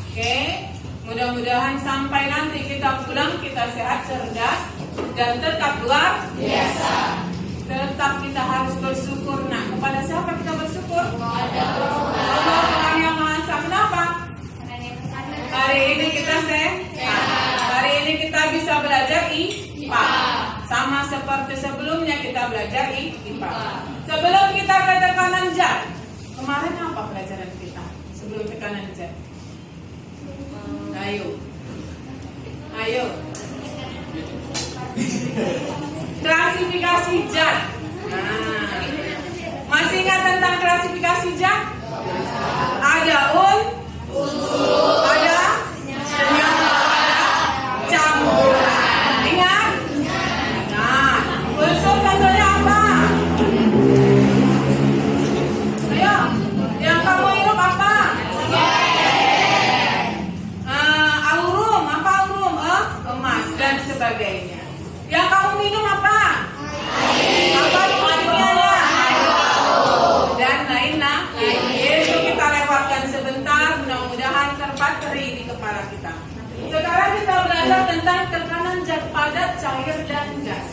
Oke, mudah-mudahan sampai nanti kita pulang kita sehat, cerdas, dan tetap luar biasa. Tetap kita harus bersyukur. Nah, kepada siapa kita bersyukur? Allah Tuhan yang Maha Esa. Kenapa? Hari ini kita sehat. Hari ini kita bisa belajar IPA. Sama seperti sebelumnya kita belajar IPA. Sebelum kita ke tekanan zat, kemarin apa pelajaran kita sebelum tekanan zat? Ayo. Klasifikasi zat. Nah, masih ingat tentang klasifikasi zat? Ada unsur, ada senyawa, ada campuran. Ingat? Ingat. Unsur contohnya apa? Ayo, yang kamu hirup apa? Aurum, apa aurum? Emas dan sebagainya. Yang kamu minum apa? Apa kimianya? Dan lain-lain. Itu kita lewatkan sebentar. Mudah-mudahan terpatri di kepala kita. Sekarang kita belajar tentang tekanan zat padat, cair, dan gas.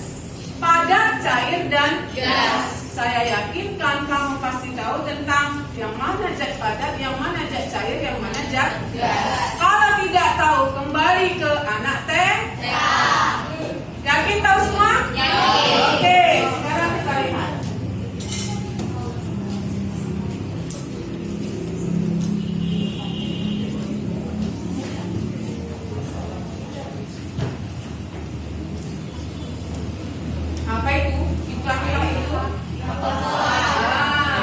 Padat, cair, dan gas. Saya yakinkan kamu pasti tahu tentang yang mana zat padat, yang mana zat cair, yang mana zat gas. Kalau tidak tahu, kembali ke anak TK. Yakin tahu semua? Yakin. Oke, sekarang kita lihat. Apa itu? Itu apa itu?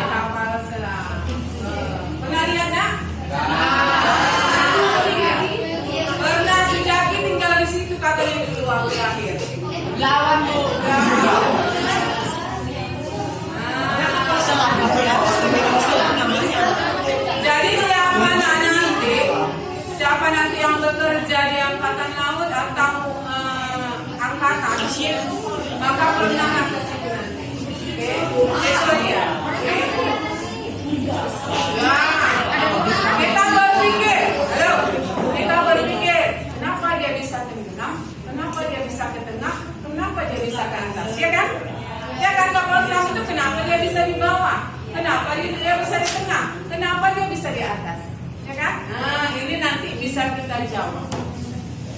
Kapal selam. Pernah lihat nak? Pernah Sujaki tinggal di situ katanya dulu waktu akhir. Lawan bu. Jadi siapa nanti yang bekerja di angkatan laut atau angkatan, maka pernah ke situ nanti. Oke, itu dia. Kita berpikir, kenapa dia bisa tenggelam, kenapa dia bisa ke tengah, kenapa dia bisa ke atas, ya kan? Ya kan, kapal selam itu kenapa dia bisa di bawah, kenapa dia bisa di tengah, kenapa dia bisa di atas, ya kan? Nah, ini nanti bisa kita jawab.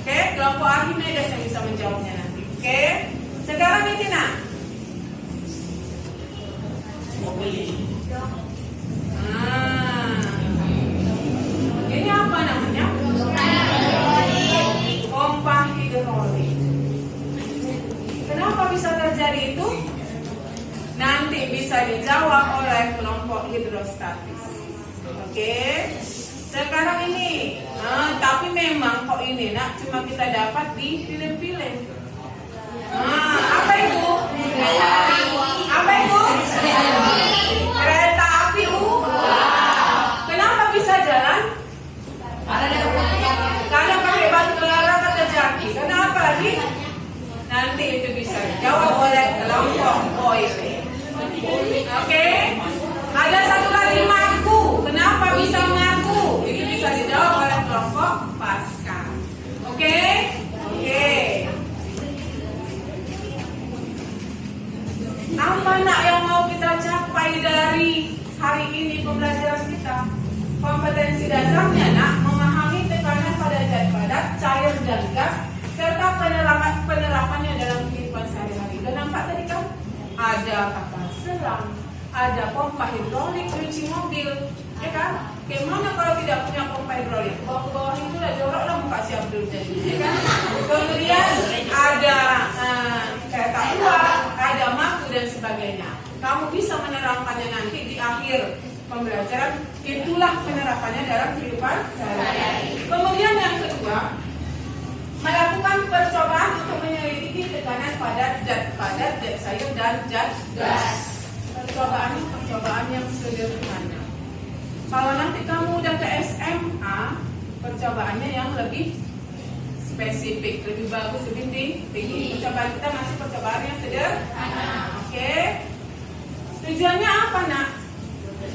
Oke, kelompok Archimedes yang bisa menjawabnya nanti. Oke, sekarang ini nah. Ini apa namanya? Pompa hidrolik. Kenapa bisa terjadi itu? Nanti bisa dijawab oleh kelompok hidrostatis. Oke. Sekarang ini, tapi memang kok ini nak cuma kita dapat di film-film. Apa itu? Apa itu? Kereta api Kenapa bisa jalan? Karena pakai batu bara kata Jaki. Kenapa lagi? Nanti itu bisa dijawab oleh kelompok OIP. Oke? Ada satu lagi maku. Kenapa bisa maku? Ini bisa dijawab oleh kelompok Pascal. Oke? Oke. Apa nak yang mau kita capai dari hari ini pembelajaran kita? Kompetensi dasarnya nak memahami tekanan pada zat padat, cair dan gas serta penerapannya dalam kehidupan sehari-hari. Udah nampak tadi kan? Ada kapal selam, ada pompa hidrolik cuci mobil, ya kan? Gimana kalau tidak punya pompa hidrolik? Bawa ke bawah itu lah jorok lah muka si Abdul jadi, ya kan? Kemudian ada kereta uap, ada maku dan sebagainya. Kamu bisa menerapkannya nanti di akhir pembelajaran. Itulah penerapannya dalam kehidupan sehari-hari. Kemudian yang kedua, melakukan percobaan untuk menyelidiki tekanan pada zat padat, zat cair dan zat gas. Percobaan yang sederhana. Kalau nanti kamu udah ke SMA, percobaannya yang lebih spesifik, lebih bagus, lebih tinggi. Percobaan kita masih percobaan yang sederhana. Oke. Tujuannya apa nak?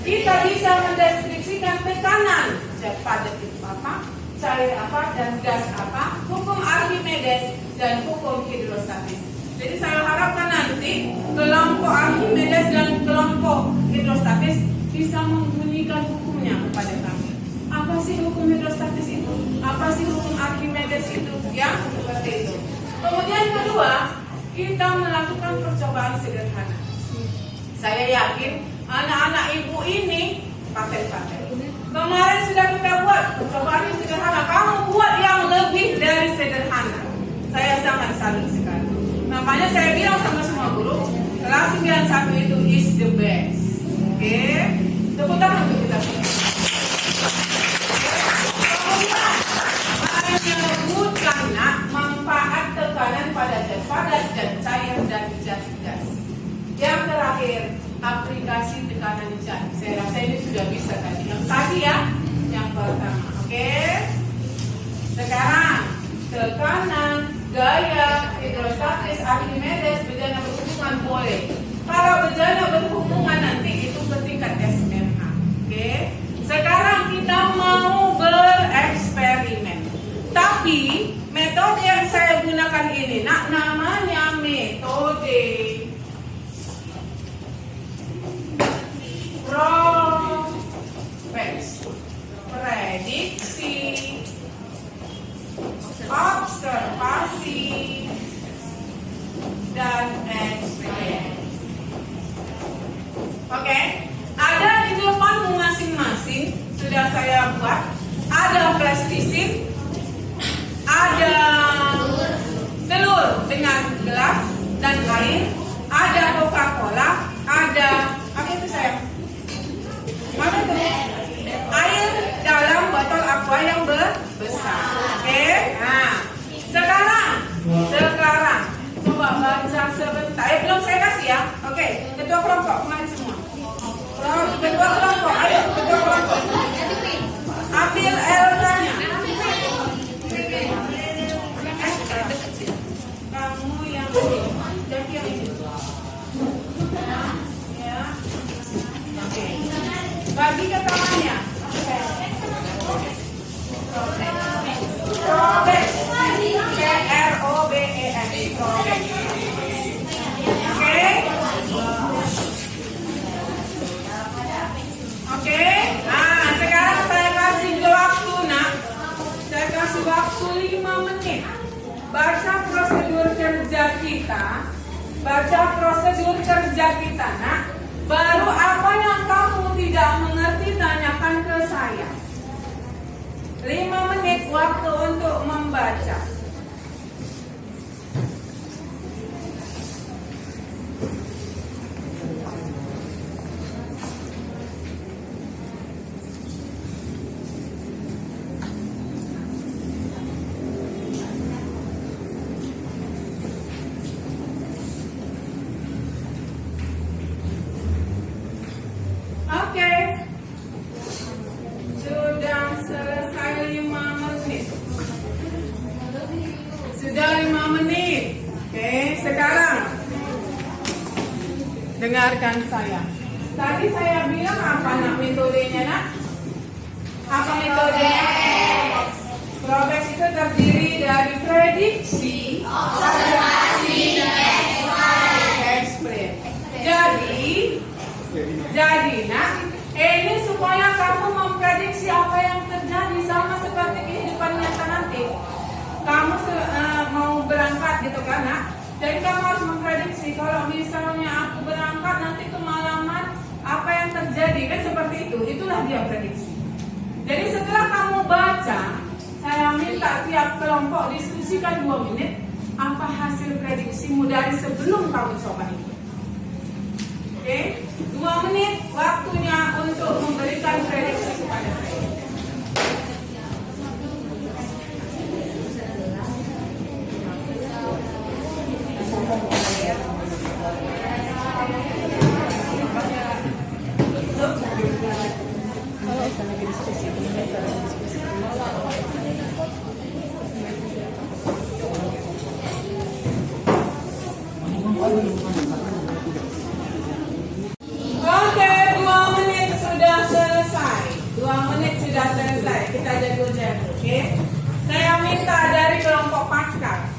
Kita bisa mendeskripsikan tekanan zat padat itu apa, cair apa dan gas apa, hukum Archimedes dan hukum hidrostatis. Jadi saya harapkan nanti kelompok Archimedes dan kelompok hidrostatis bisa membunyikan hukumnya kepada kami. Apa sih hukum hidrostatis itu? Apa sih hukum Archimedes itu? Ya, seperti itu. Kemudian kedua, kita melakukan percobaan sederhana. Saya yakin anak-anak ibu ini paten-paten. Kemarin sudah kita buat percobaan yang sederhana. Kamu buat yang lebih dari sederhana. Saya sangat salut sekali. Makanya saya bilang sama semua guru, kelas 91 itu is the best. Oke? Tepuk tangan untuk kita semua. Kemudian menyebutkan manfaat tekanan pada zat padat, zat cair dan zat gas. Yang terakhir, aplikasi tekanan zat. Saya rasa ini sudah bisa tadi. Yang tadi ya, yang pertama. Oke? Sekarang tekanan, gaya, hidrostatis, Archimedes, bejana berhubungan boleh. Kalau bejana berhubungan nanti itu ke tingkat SMH. Oke? Sekarang kita mau bereksperimen. Tapi metode yang saya gunakan ini, namanya metode prediksi, observasi, dan eksperimen. Oke, ada di depanmu masing-masing sudah saya buat. Ada plastisin, ada telur dengan gelas dan air, ada Coca-Cola, ada apa itu saya? Mana itu? Air dalam botol aqua yang besar. Oke? Nah, sekarang coba baca sebentar. Belum saya kasih ya. Oke, ketua kelompok kemari semua. Ketua kelompok, ayo ketua kelompok. Ambil LK-nya. Kamu yang jadi yang ini. Ya. Oke. Bagi ke tangannya. Probes. CROBES. Probes. Oke. Oke. Nah, sekarang saya kasih waktu, nak. Saya kasih waktu 5 menit. Baca prosedur kerja kita. Nak. Baru apa yang kamu tidak mengerti tanyakan ke saya. 5 menit waktu untuk membaca. Oke. Sudah selesai 5 menit. Sudah 5 menit. Oke, sekarang dengarkan saya. Tadi saya bilang apa nak metodenya, nak? Apa metodenya? Probes itu terdiri dari prediksi, observasi, dan eksperimen. Jadi nak, ini supaya kamu memprediksi apa yang terjadi sama seperti kehidupan nyata nanti. Kamu mau berangkat gitu kan, nak? Jadi kamu harus memprediksi kalau misalnya aku berangkat nanti kemalaman apa yang terjadi, kan seperti itu. Itulah dia prediksi. Jadi setelah kamu baca, saya minta tiap kelompok diskusikan 2 menit apa hasil prediksimu dari sebelum kamu coba itu. Oke, 2 menit waktunya untuk memberikan prediksi kepada saya. Oke, 2 menit sudah selesai. 2 menit Oke. Saya minta dari kelompok Pascal.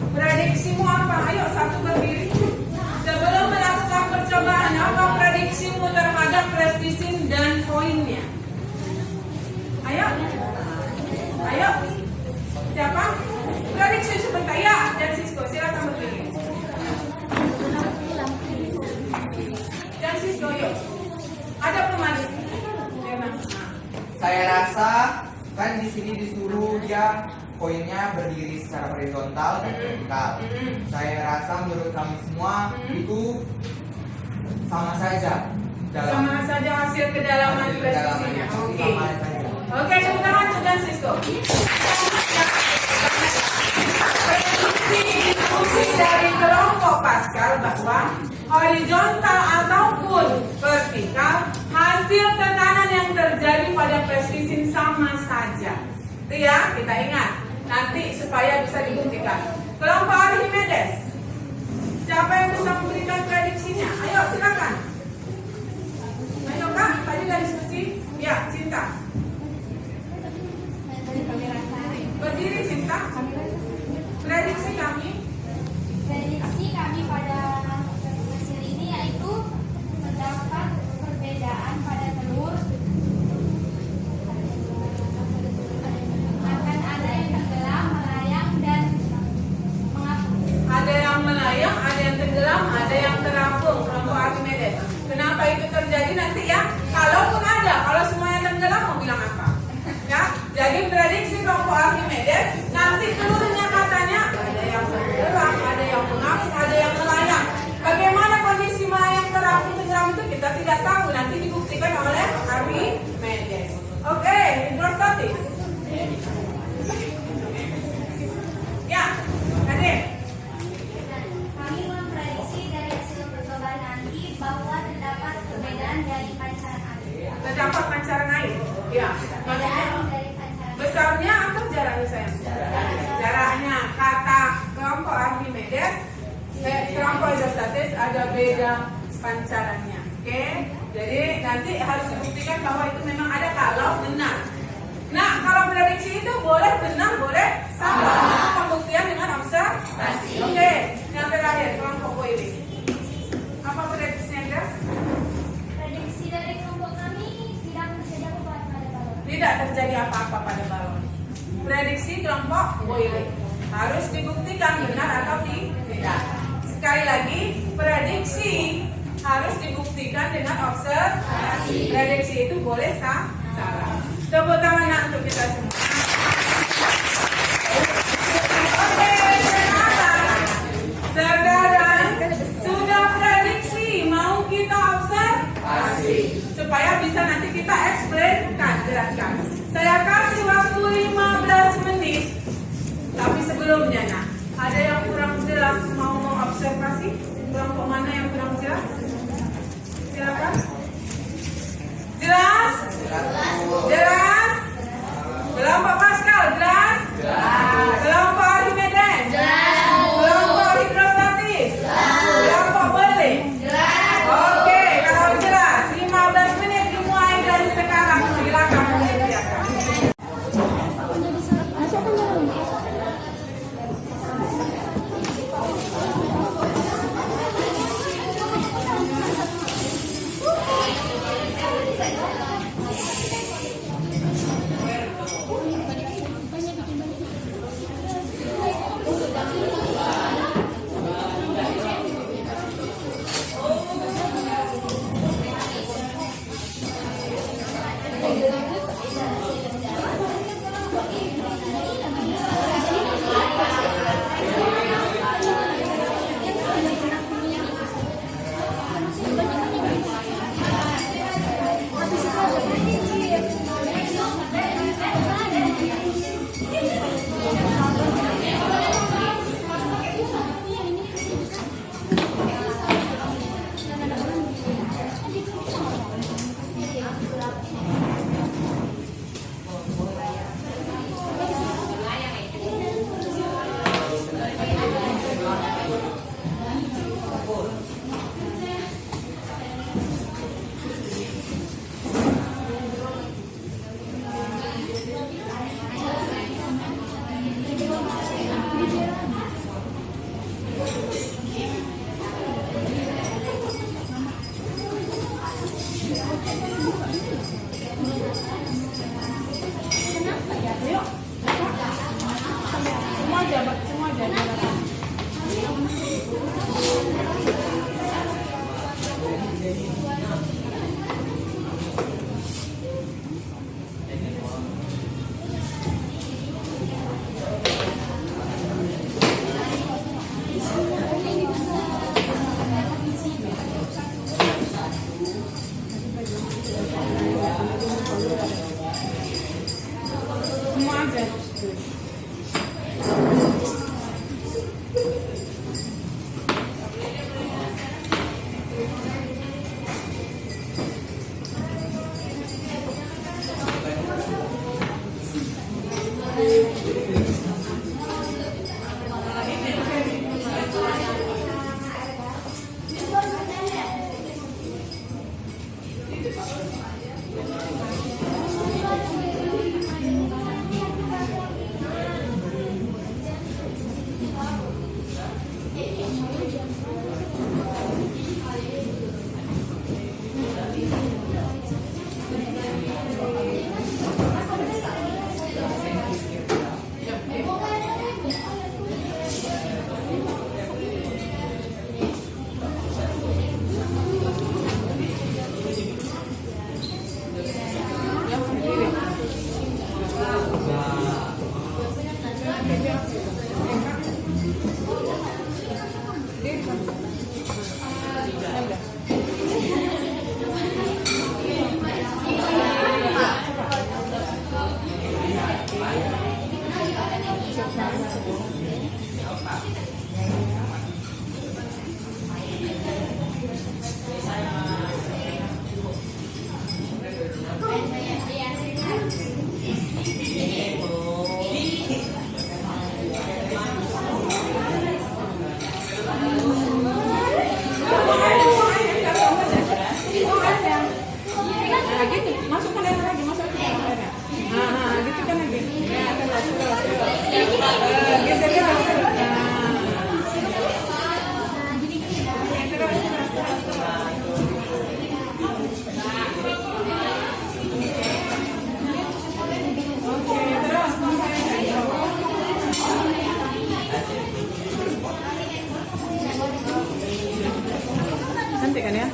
Prediksimu apa? Ayo satu berdiri. Sebelum melakukan percobaan, apa prediksimu terhadap prestisin dan poinnya? Ayo. Ayo. Siapa? Prediksi sebentar ya. Dan Sisko, silakan berdiri. Dan Sisko, yuk. Ada pemanis. Saya rasa kan di sini disuruh dia poinnya berdiri secara horizontal dan vertikal. Saya rasa menurut kami semua itu sama saja. Sama saja hasil kedalaman prestisinya. Oke. Sama saja. Oke, tepuk tangan untuk Dan Sisko. Prediksi dari kelompok Pascal bahwa horizontal ataupun vertikal hasil tekanan yang terjadi pada prestisin sama saja. Itu ya, kita ingat. Nanti supaya bisa dibuktikan. Kelompok Archimedes. Siapa yang bisa memberikan prediksinya? Ayo silakan. Ayo Kak, tadi udah diskusi. Ya, Cinta. Berdiri Cinta. Prediksi kami. Prediksi kami pada hasil ini yaitu terdapat perbedaan pada telur, akan ada yang tenggelam, melayang dan mengapung. Ada yang melayang, ada yang tenggelam, ada yang terapung. Kelompok Archimedes. Kenapa itu terjadi nanti ya? Kalaupun ada, kalau semuanya tenggelam mau bilang apa? Ya, jadi prediksi kelompok Archimedes nanti telurnya katanya ada yang tenggelam, ada yang mengapung, ada yang melayang. Bagaimana kondisi melayang, terapung, tenggelam itu kita tidak tahu. Nanti dibuktikan oleh Archimedes. Oke, hidrostatis. Ya, Adek. Kami memprediksi dari hasil percobaan nanti bahwa terdapat perbedaan dari pancaran air. Terdapat pancaran air. Ya, maksudnya Perbedaan dari pancaran air. besarnya atau jaraknya sayang? Jaraknya. Kata kelompok Archimedes, kelompok hidrostatis ada beda pancarannya. Oke, jadi nanti harus dibuktikan bahwa itu memang ada kalau benar. Nah, kalau prediksi itu boleh benar, boleh salah. Pembuktian dengan observasi. Oke, yang terakhir kelompok Boyle. Apa prediksinya guys? Prediksi dari kelompok kami tidak terjadi apa-apa pada balon. Tidak terjadi apa-apa pada balon. Prediksi kelompok Boyle harus dibuktikan benar atau tidak. Sekali lagi, prediksi harus dibuktikan dengan observasi. Prediksi itu boleh salah. Tepuk tangan untuk kita semua. Oke, sekarang sudah prediksi, mau kita observasi supaya bisa nanti kita explain-kan, jelaskan. Saya kasih waktu 15 menit. Tapi sebelumnya, nah, ada yang kurang jelas mau observasi? Kelompok mana yang kurang jelas? Silakan. Jelas? Jelas? Kelompok Cantik kan ya?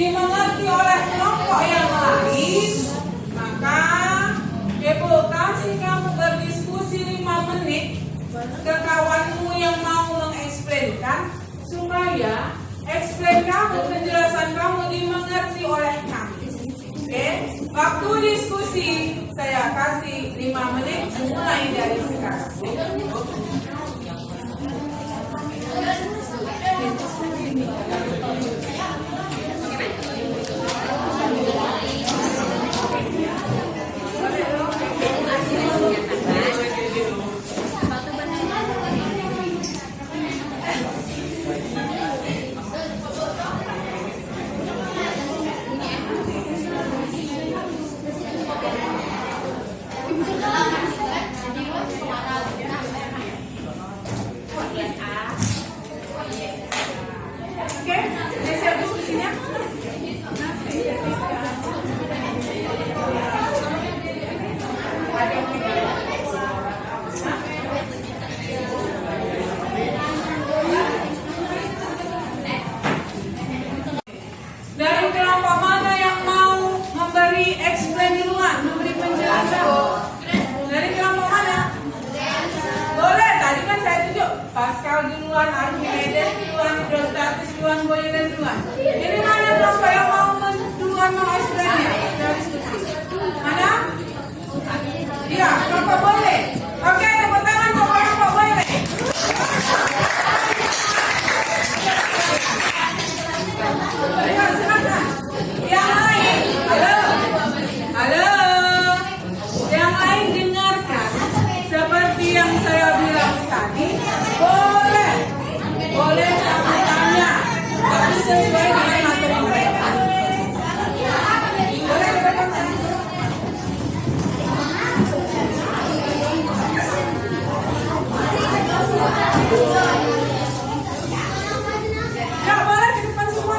dimengerti oleh kelompok yang lain, maka Ibu kasih kamu berdiskusi 5 menit ke kawanmu yang mau mengeksplainkan supaya eksplain kamu, penjelasan kamu dimengerti oleh kami. Oke, waktu diskusi saya kasih 5 menit mulai dari sekarang. Oke, udah siap diskusinya? Dari kelompok mana yang mau memberi explain duluan, memberi penjelasan? Dari kelompok mana? Boleh, tadi kan saya tunjuk Pascal duluan, Archimedes duluan, Hidrostatis duluan, Boyle duluan. Ini mana kelompok yang mau duluan mau explainnya? Dari diskusi. Mana? Iya, kelompok Boyle. Oke, tepuk tangan untuk kelompok Boyle. Ayo, silakan. Yang lain, halo, halo. Yang lain dengarkan. Seperti yang saya bilang tadi, boleh kamu tanya, tapi sesuai dengan materi mereka. Boleh bertanya. Ya, boleh ke depan semua.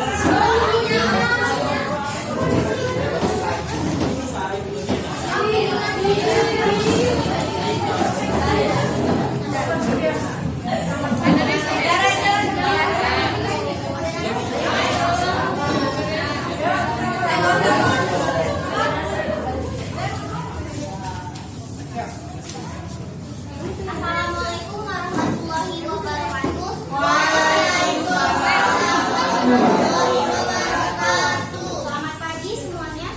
Assalamualaikum warahmatullahi wabarakatuh. Selamat pagi semuanya.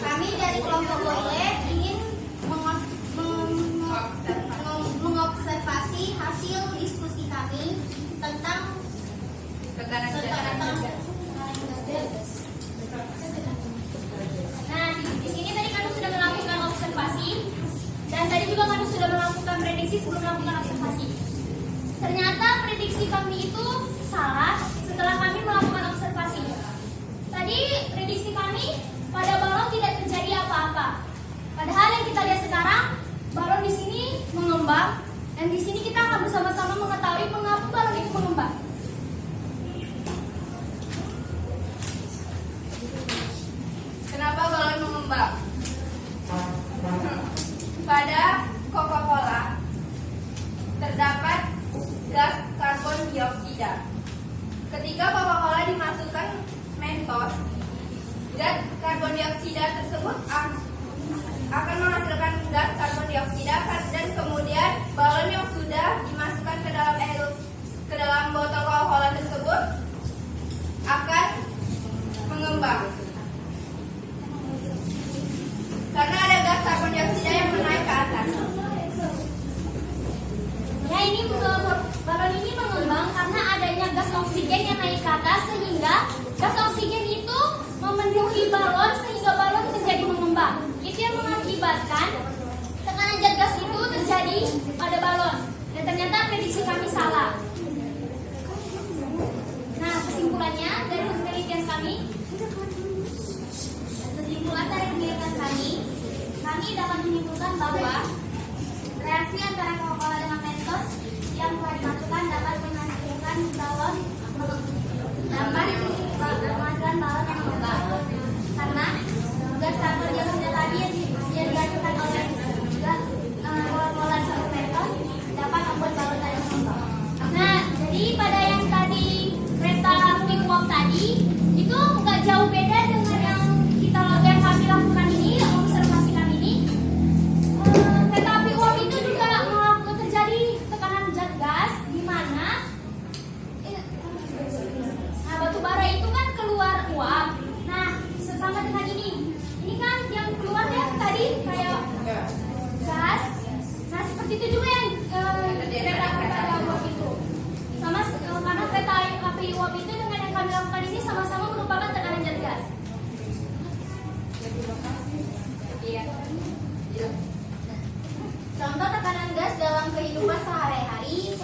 Kami dari kelompok Boyle ingin mengobservasi hasil diskusi kami tentang Nah, di sini tadi kami sudah melakukan observasi dan tadi juga kami sudah melakukan prediksi sebelum melakukan observasi. Ternyata prediksi kami itu salah setelah kami melakukan observasi. Tadi prediksi kami pada balon tidak terjadi apa-apa. Padahal yang kita lihat sekarang, balon di sini mengembang dan di sini kita akan bersama-sama mengetahui mengapa balon itu mengembang. Kenapa balon mengembang? Pada Coca-Cola terdapat gas karbon dioksida. Ketika Coca-Cola dimasukkan Mentos, gas karbon dioksida tersebut akan menghasilkan gas karbon dioksida dan kemudian balon yang sudah dimasukkan ke dalam botol Coca-Cola tersebut akan mengembang. Karena ada gas karbon dioksida yang menaik ke atas. Ya, ini balon ini mengembang karena adanya gas oksigen yang naik ke atas sehingga gas oksigen itu memenuhi balon sehingga balon terjadi mengembang. Itu yang mengakibatkan tekanan zat gas itu terjadi pada balon. Dan ternyata prediksi kami salah. Nah, kesimpulannya dari penelitian kami dapat menyimpulkan bahwa reaksi antara Coca-Cola dengan Mentos yang telah dimasukkan dapat menghasilkan balon yang mengembang. Karena gas karbon dioksida tadi yang dihasilkan oleh Coca-Cola dan Mentos dapat membuat balon tadi mengembang. Nah, jadi pada yang tadi kereta Quick Pop tadi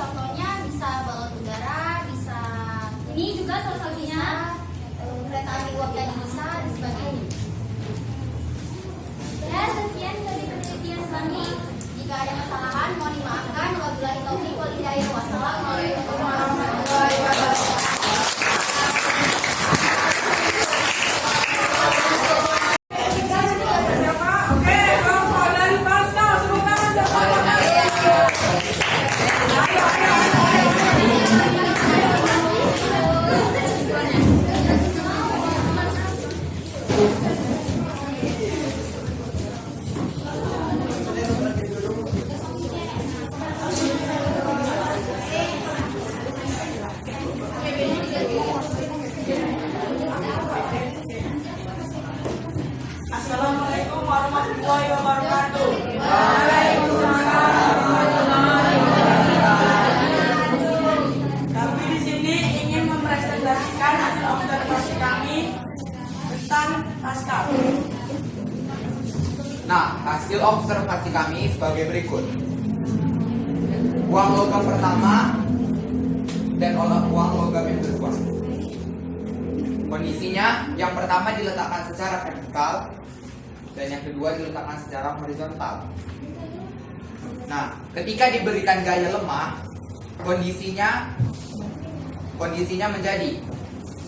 contohnya bisa balon udara, bisa ini juga salah satunya kereta api uap dan bisa dan sebagainya. Ya, sekian dari penelitian kami. Jika ada kesalahan mohon dimaafkan. Wabillahi taufiq wal hidayah. Wassalamualaikum warahmatullahi wabarakatuh. Oke, kelompok dari Pascal, tepuk tangan dong. Assalamualaikum warahmatullahi wabarakatuh. Kami di sini ingin mempresentasikan hasil observasi kami tentang Pascal. Nah, hasil observasi kami sebagai berikut. Uang logam pertama dan uang logam yang kedua. Kondisinya, yang pertama diletakkan secara vertikal dan yang kedua diletakkan secara horizontal. Nah, ketika diberikan gaya lemah, kondisinya menjadi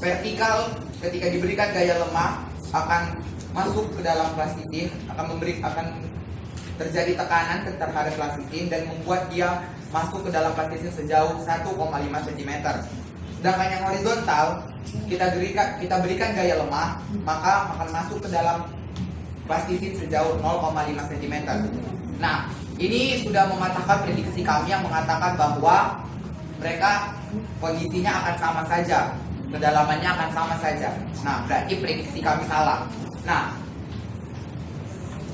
vertikal. Ketika diberikan gaya lemah akan masuk ke dalam plastisin, akan terjadi tekanan terhadap plastisin dan membuat dia masuk ke dalam plastisin sejauh 1,5 cm. Sedangkan yang horizontal kita berikan gaya lemah, maka akan masuk ke dalam plastisin sejauh 0,5 cm. Nah, ini sudah mematahkan prediksi kami yang mengatakan bahwa mereka kondisinya akan sama saja, kedalamannya akan sama saja. Nah, berarti prediksi kami salah. Nah,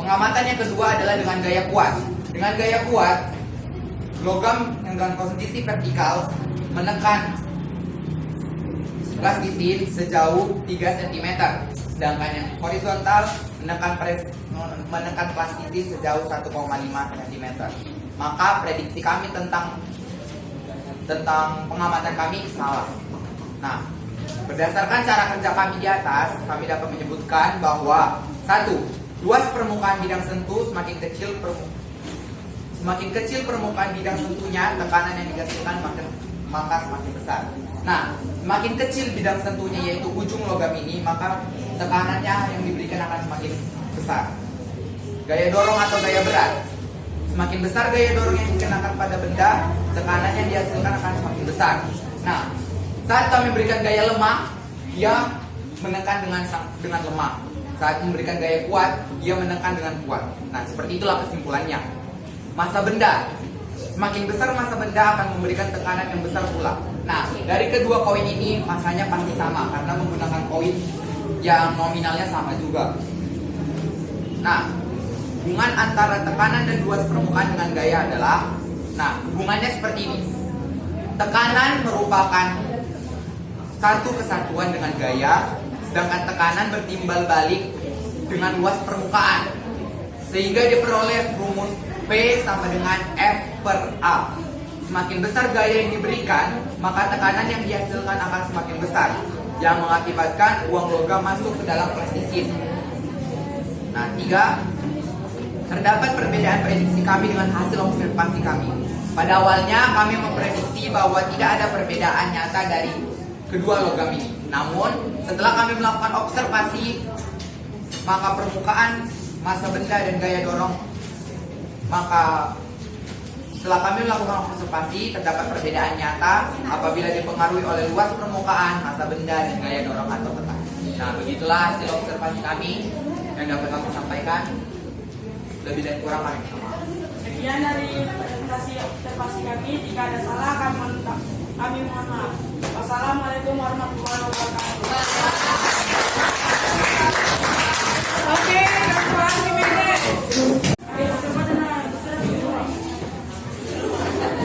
pengamatan yang kedua adalah dengan gaya kuat. Dengan gaya kuat, logam yang dengan posisi vertikal menekan plastisin sejauh 3 cm, sedangkan yang horizontal menekan plastisin sejauh 1,5 cm. Maka prediksi kami tentang pengamatan kami salah. Nah, berdasarkan cara kerja kami di atas, kami dapat menyebutkan bahwa 1. Luas permukaan bidang sentuh semakin kecil permukaan bidang sentuhnya, tekanan yang dihasilkan maka semakin besar. Nah, semakin kecil bidang sentuhnya yaitu ujung logam ini, maka tekanannya yang diberikan akan semakin besar. Gaya dorong atau gaya berat. Semakin besar gaya dorong yang dikenakan pada benda, tekanan yang dihasilkan akan semakin besar. Nah, saat kami berikan gaya lemah, dia menekan dengan lemah. Saat memberikan gaya kuat, dia menekan dengan kuat. Nah, seperti itulah kesimpulannya. Massa benda. Semakin besar massa benda akan memberikan tekanan yang besar pula. Nah, dari kedua koin ini massanya pasti sama karena menggunakan koin yang nominalnya sama juga. Nah, hubungan antara tekanan dan luas permukaan dengan gaya adalah, nah, hubungannya seperti ini. Tekanan merupakan satu kesatuan dengan gaya, sedangkan tekanan bertimbal balik dengan luas permukaan, sehingga diperoleh rumus P sama dengan F per A. Semakin besar gaya yang diberikan, maka tekanan yang dihasilkan akan semakin besar, yang mengakibatkan uang logam masuk ke dalam plastisin. Nah, 3. Terdapat perbedaan prediksi kami dengan hasil observasi kami. Pada awalnya kami memprediksi bahwa tidak ada perbedaan nyata dari kedua logam ini. Namun, setelah kami melakukan observasi, maka permukaan, massa benda dan gaya dorong, maka setelah kami melakukan observasi, terdapat perbedaan nyata apabila dipengaruhi oleh luas permukaan, massa benda dan gaya dorong atau tekanan. Nah, begitulah hasil observasi kami yang dapat kami sampaikan. Lebih dan kurang kami minta maaf. Sekian dari presentasi observasi kami. Jika ada salah, kami mohon maaf. Wassalamualaikum warahmatullahi wabarakatuh. Oke, kawan Jimenez.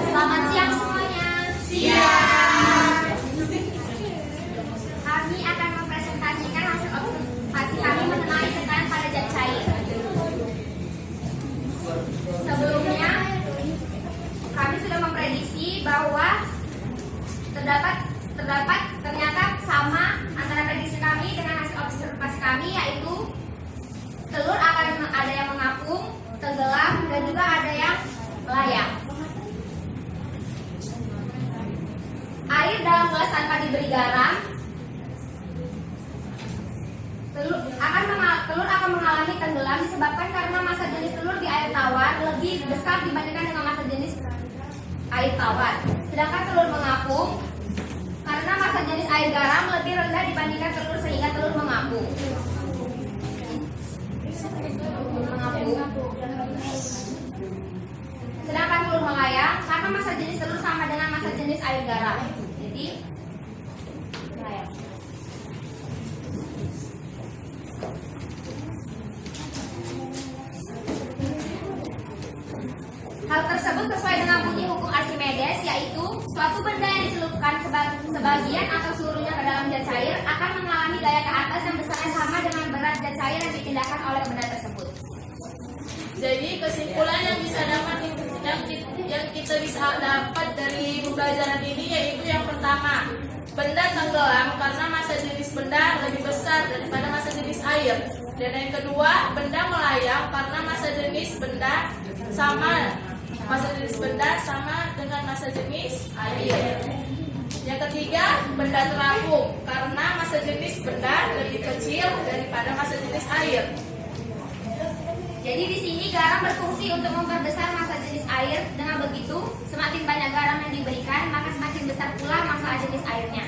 Selamat siang semuanya. Siap. Kami akan mempresentasikan hasil observasi kami mengenai tekanan pada zat cair. Sebelumnya, kami sudah memprediksi bahwa ternyata sama antara prediksi kami dengan hasil observasi kami, yaitu telur akan ada yang mengapung, tenggelam, dan juga ada yang melayang. Air dalam gelas tanpa diberi garam, telur akan mengalami tenggelam disebabkan karena massa jenis telur di air tawar lebih besar dibandingkan dengan massa jenis air tawar. Sedangkan telur mengapung karena massa jenis air garam lebih rendah dibandingkan telur sehingga telur mengapung. Sedangkan telur melayang karena massa jenis telur sama dengan massa jenis air garam. Jadi melayang. Hal tersebut sesuai dengan bunyi hukum Archimedes, yaitu suatu benda yang dicelupkan sebagian atau seluruhnya ke dalam zat cair akan mengalami gaya ke atas yang besarnya sama dengan berat zat cair yang dipindahkan oleh benda tersebut. Jadi kesimpulan yang kita bisa dapat dari pembelajaran ini yaitu yang pertama, benda tenggelam karena massa jenis benda lebih besar daripada massa jenis air. Dan yang kedua, benda melayang karena massa jenis benda sama dengan massa jenis air. Yang ketiga, benda terapung karena massa jenis benda lebih kecil daripada massa jenis air. Jadi di sini garam berfungsi untuk memperbesar massa jenis air. Dengan begitu, semakin banyak garam yang diberikan, maka semakin besar pula massa jenis airnya.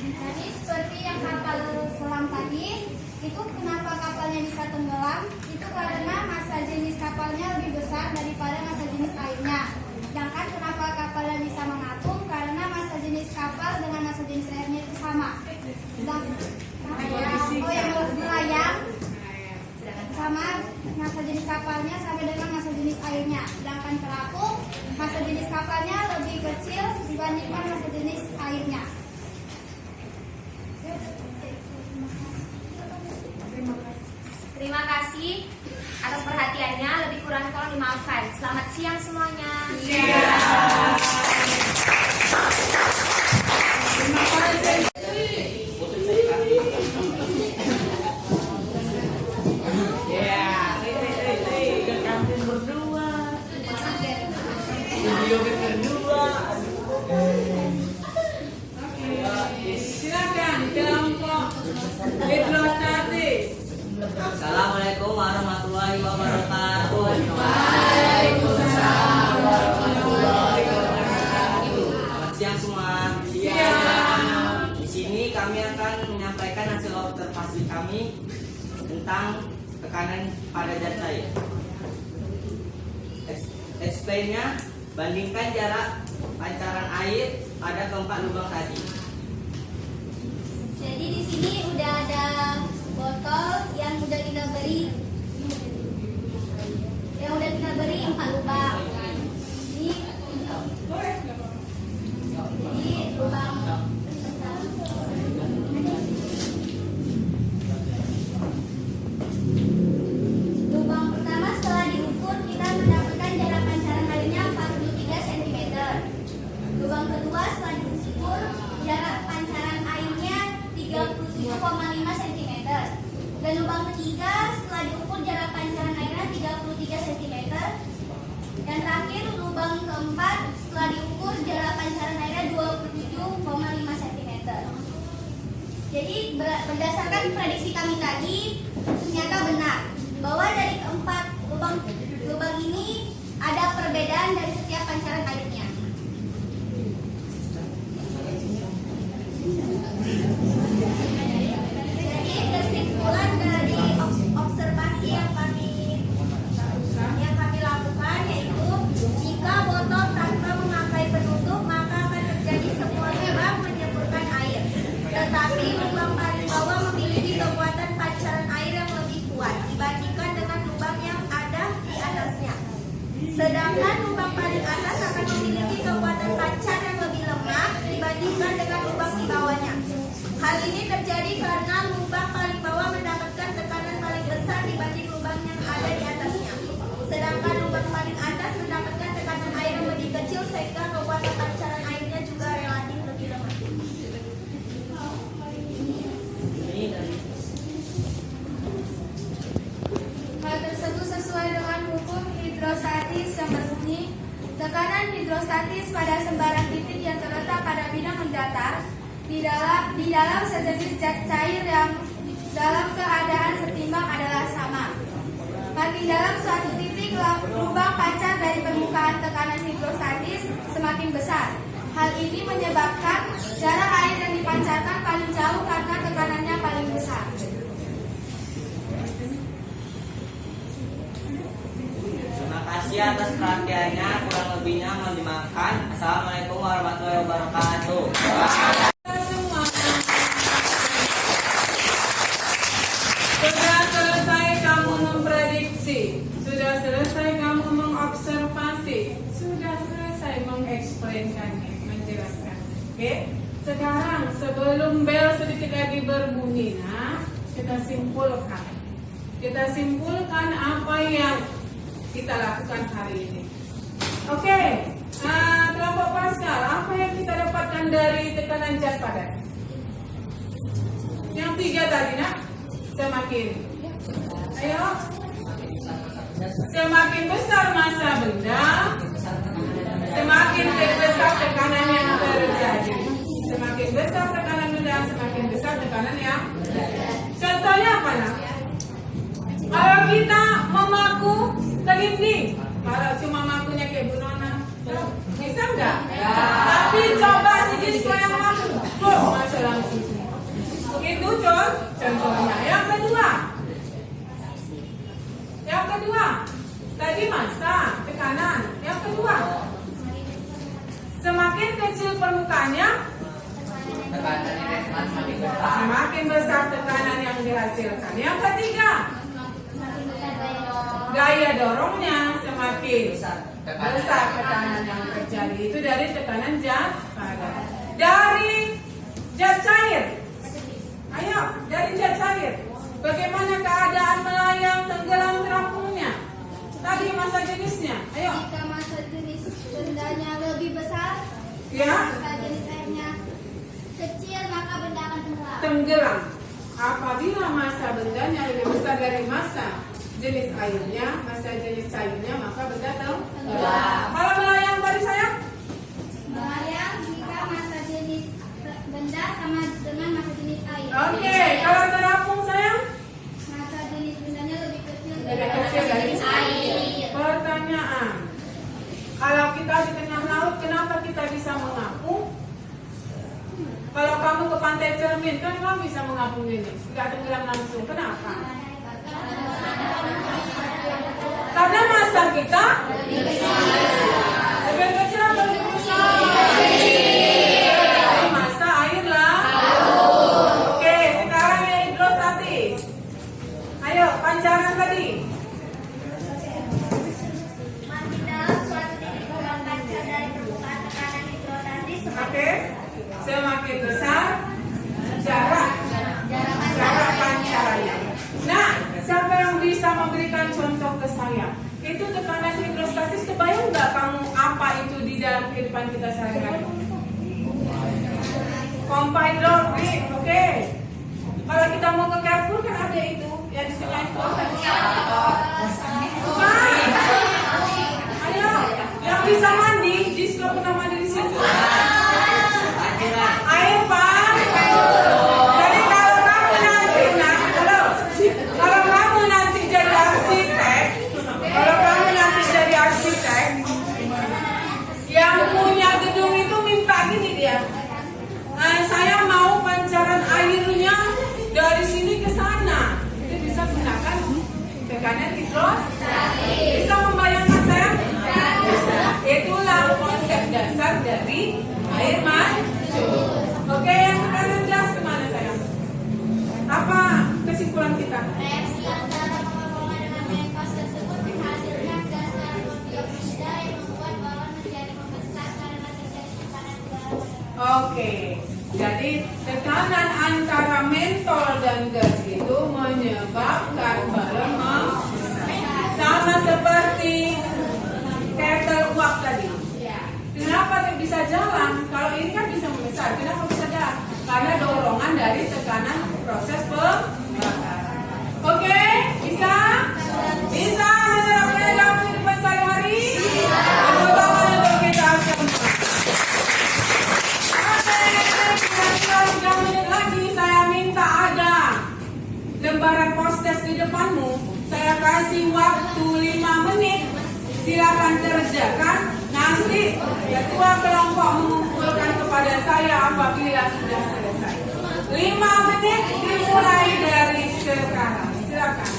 Jadi seperti yang kapal selam tadi, itu kenapa kapalnya bisa tenggelam? Itu karena massa jenis kapalnya lebih besar daripada massa jenis airnya. Sedangkan kenapa kapalnya bisa mengapung? Karena massa jenis kapal dengan massa jenis airnya itu sama. Yang melayang sama massa jenis kapalnya sama dengan massa jenis airnya. Sedangkan terapung, massa jenis kapalnya lebih kecil dibandingkan massa jenis airnya. Terima kasih atas perhatiannya. Lebih kurang tolong dimaafkan. Selamat siang semuanya. Silakan kelompok hidrostatis. Assalamualaikum warahmatullahi wabarakatuh. Waalaikumsalam warahmatullahi wabarakatuh. Selamat siang semua. Siang. Di sini kami akan menyampaikan hasil observasi kami tentang tekanan pada zat cair. Explain-nya, bandingkan jarak pancaran air pada keempat lubang tadi. Jadi di sini udah ada botol yang udah kita beri 4 lubang. Ini lubang pertama setelah diukur kita mendapatkan jarak pancaran airnya 43 cm. Lubang kedua setelah diukur jarak pancaran airnya 37,5 cm. Dan lubang ketiga setelah diukur jarak pancaran airnya 33 cm. Dan terakhir lubang keempat setelah diukur jarak pancaran airnya 27,5 cm. Jadi berdasarkan prediksi kami tadi ternyata benar bahwa dari keempat lubang ini ada perbedaan dari setiap pancaran airnya. Jadi kesimpulan dari observasi yang kami lakukan yaitu jika botol tanpa memakai penutup maka akan terjadi semua lubang menyemburkan air. Tetapi lubang paling bawah memiliki kekuatan pancaran air yang lebih kuat dibandingkan dengan lubang yang ada di atasnya. Sedangkan lubang paling atas akan memiliki tekanan hidrostatis pada sembarang titik yang terletak pada bidang mendatar di dalam sejenis zat cair yang dalam keadaan setimbang adalah sama. Makin dalam suatu titik, lubang pancar dari permukaan tekanan hidrostatis semakin besar. Hal ini menyebabkan jarak air yang dipancarkan paling jauh karena tekanannya paling besar. Terima kasih atas perhatiannya. Kurang lebihnya mohon dimaafkan. Assalamualaikum warahmatullahi wabarakatuh. Semua sudah selesai kamu memprediksi, sudah selesai kamu mengobservasi, sudah selesai mengeksplainkannya, menjelaskan. Oke, sekarang sebelum bel sedikit lagi berbunyi, nah kita simpulkan. Kita simpulkan apa yang kita lakukan hari ini. Oke, kelompok Pascal, apa yang kita dapatkan dari tekanan zat padat? Yang 3 tadi, nak? Semakin, ayo, semakin besar massa benda, semakin besar tekanan yang terjadi. Semakin besar tekanan benda, semakin besar tekanan yang terjadi. Contohnya apa, nak? Kalau kita memaku ke dinding, kalau cuma makunya kayak Bu Nona, bisa nggak? Tapi coba si Jisko yang maku, masuk langsung. Itu contohnya. Yang kedua, tadi massa, tekanan. Yang kedua, semakin kecil permukaannya, semakin besar tekanan yang dihasilkan. Yang ketiga, gaya dorongnya semakin besar tekanan yang terjadi. Itu dari tekanan zat padat. Dari zat cair, ayo, dari zat cair, bagaimana keadaan melayang, tenggelam, terampungnya? Tadi massa jenisnya, ayo. Jika massa jenis bendanya lebih besar, Ya, massa jenis airnya kecil, maka benda akan tenggelam. tenggelam. Apabila massa bendanya lebih besar dari massa jenis airnya, massa jenis cairnya, maka benda tenggelam. Kalau melayang tadi saya? Melayang jika massa jenis benda sama dengan massa jenis air. Oke, kalau terapung sayang? Massa jenis bendanya lebih kecil Lebih kecil dari air. Pertanyaan, kalau kita di tengah laut, kenapa kita bisa mengapung? Kalau kamu ke pantai Cermin, kan kamu bisa mengapung ini, nggak tenggelam langsung. Kenapa? Karena massa kita lebih kecil atau lebih besar? Dari massa air lah. Oke, sekarang yang hidrostatis. Ayo, pancaran tadi. Makin dalam suatu titik lubang pancar dari permukaan tekanan hidrostatis Oke, semakin besar jarak pancarannya. Nah, siapa yang bisa memberikan contoh ke saya? Itu tekanan hidrostatis, kebayang nggak kamu apa itu di dalam kehidupan kita sehari-hari? Pompa hidrolik, oke. Kalau kita mau ke Carrefour kan ada itu, yang disebutnya itu apa? Ayo, yang bisa mandi, Jisko pernah mandi di situ. Air Pak. Jadi kalau kamu nanti, kalau kamu nanti jadi arsitek, yang punya gedung itu minta gini dia. Saya mau pancaran airnya dari sini ke sana. Itu bisa gunakan tekanan hidrostatis. Bisa membayangkan saya? Bisa. Itulah konsep dasar dari air mancur. Oke, yang tekanan gas kemana sayang? Apa kesimpulan kita? reaksi antara pengembangan dengan main gas tersebut menghasilkan gas karbon dioksida yang membuat balon menjadi membesar karena terjadi tekanan udara. Oke, jadi tekanan antara mentol dan gas itu menyebabkan balon membesar. Sama seperti kettle uap tadi. Kenapa dia bisa jalan? Kalau ini kan bisa membesar. Kenapa bisa jalan? Karena dorongan dari tekanan proses pembakaran. Oke, bisa? Bisa menerapkannya dalam kehidupan sehari-hari? Tepuk tangan untuk kita. silakan kerjakan. Nanti ketua kelompok mengumpulkan kepada saya apabila sudah selesai. 5 menit dimulai dari sekarang. Silakan.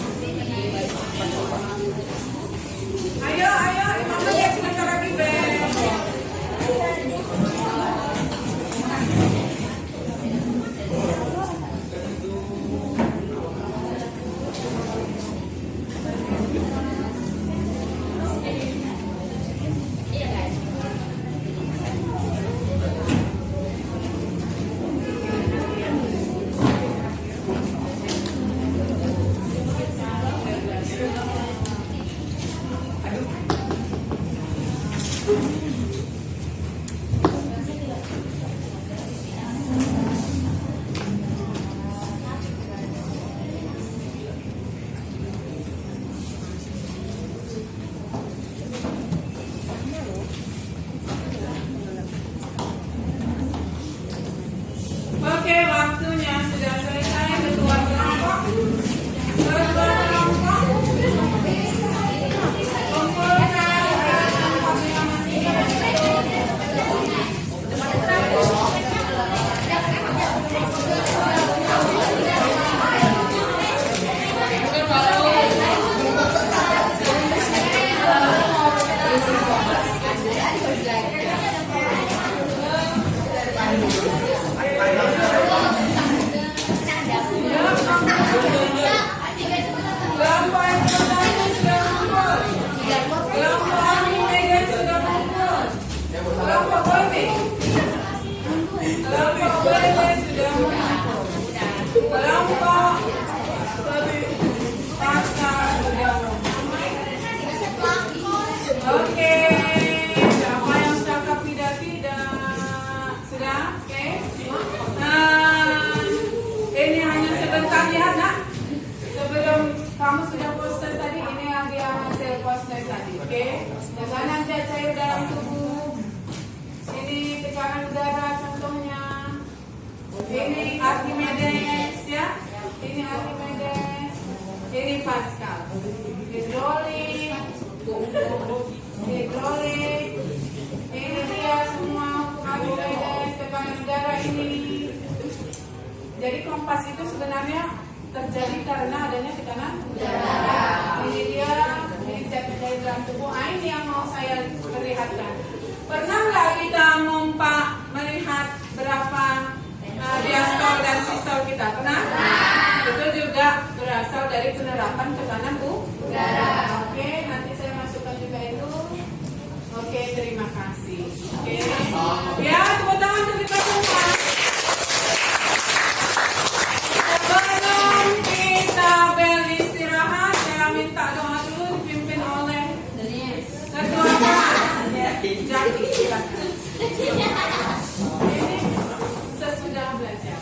Ayo, 5 menit sebentar lagi, Ben. Oke, waktunya sudah selesai. Ketua kelompok. Ketua kelompok. Kumpulkan kelompok yang kelompok yang pertama sudah kumpul. Kelompok Armida sudah kumpul. Kelompok Boyme. Kelompok Boyme sudah kumpul. Kelompok Pasar sudah kumpul. Oke, siapa yang cakap tidak? Sudah? Oke. Ini hanya sebentar ya, nak. Sebelum kamu sudah poster tadi, ini yang dia hasil poster tadi, oke? Tekanan cair dalam tubuh. Ini tekanan udara contohnya. Ini Archimedes ya. Ini Archimedes. Ini Pascal. Hidrolik. Hidrolik. Ini dia semua Archimedes, tekanan udara ini. Jadi kompas itu sebenarnya terjadi karena adanya tekanan udara. Ini dia, ini cair dalam tubuh. Ini yang mau saya perlihatkan. Pernah nggak kita melihat berapa diastol dan sistol kita? Pernah? Itu juga berasal dari penerapan tekanan udara. Oke, nanti saya masukkan juga itu. Oke, terima kasih. Oke, ya tepuk tangan untuk kita semua. Sebelum kita beristirahat, saya minta doa dulu dipimpin oleh Ketua Kelas Jaki. Ini sesudah belajar.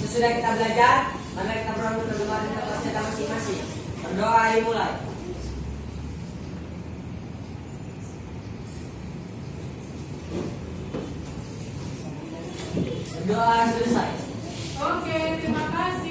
Sesudah kita belajar, mari kita berdoa di kelas kita masing-masing. Berdoa dimulai. Berdoa selesai. Oke, terima kasih.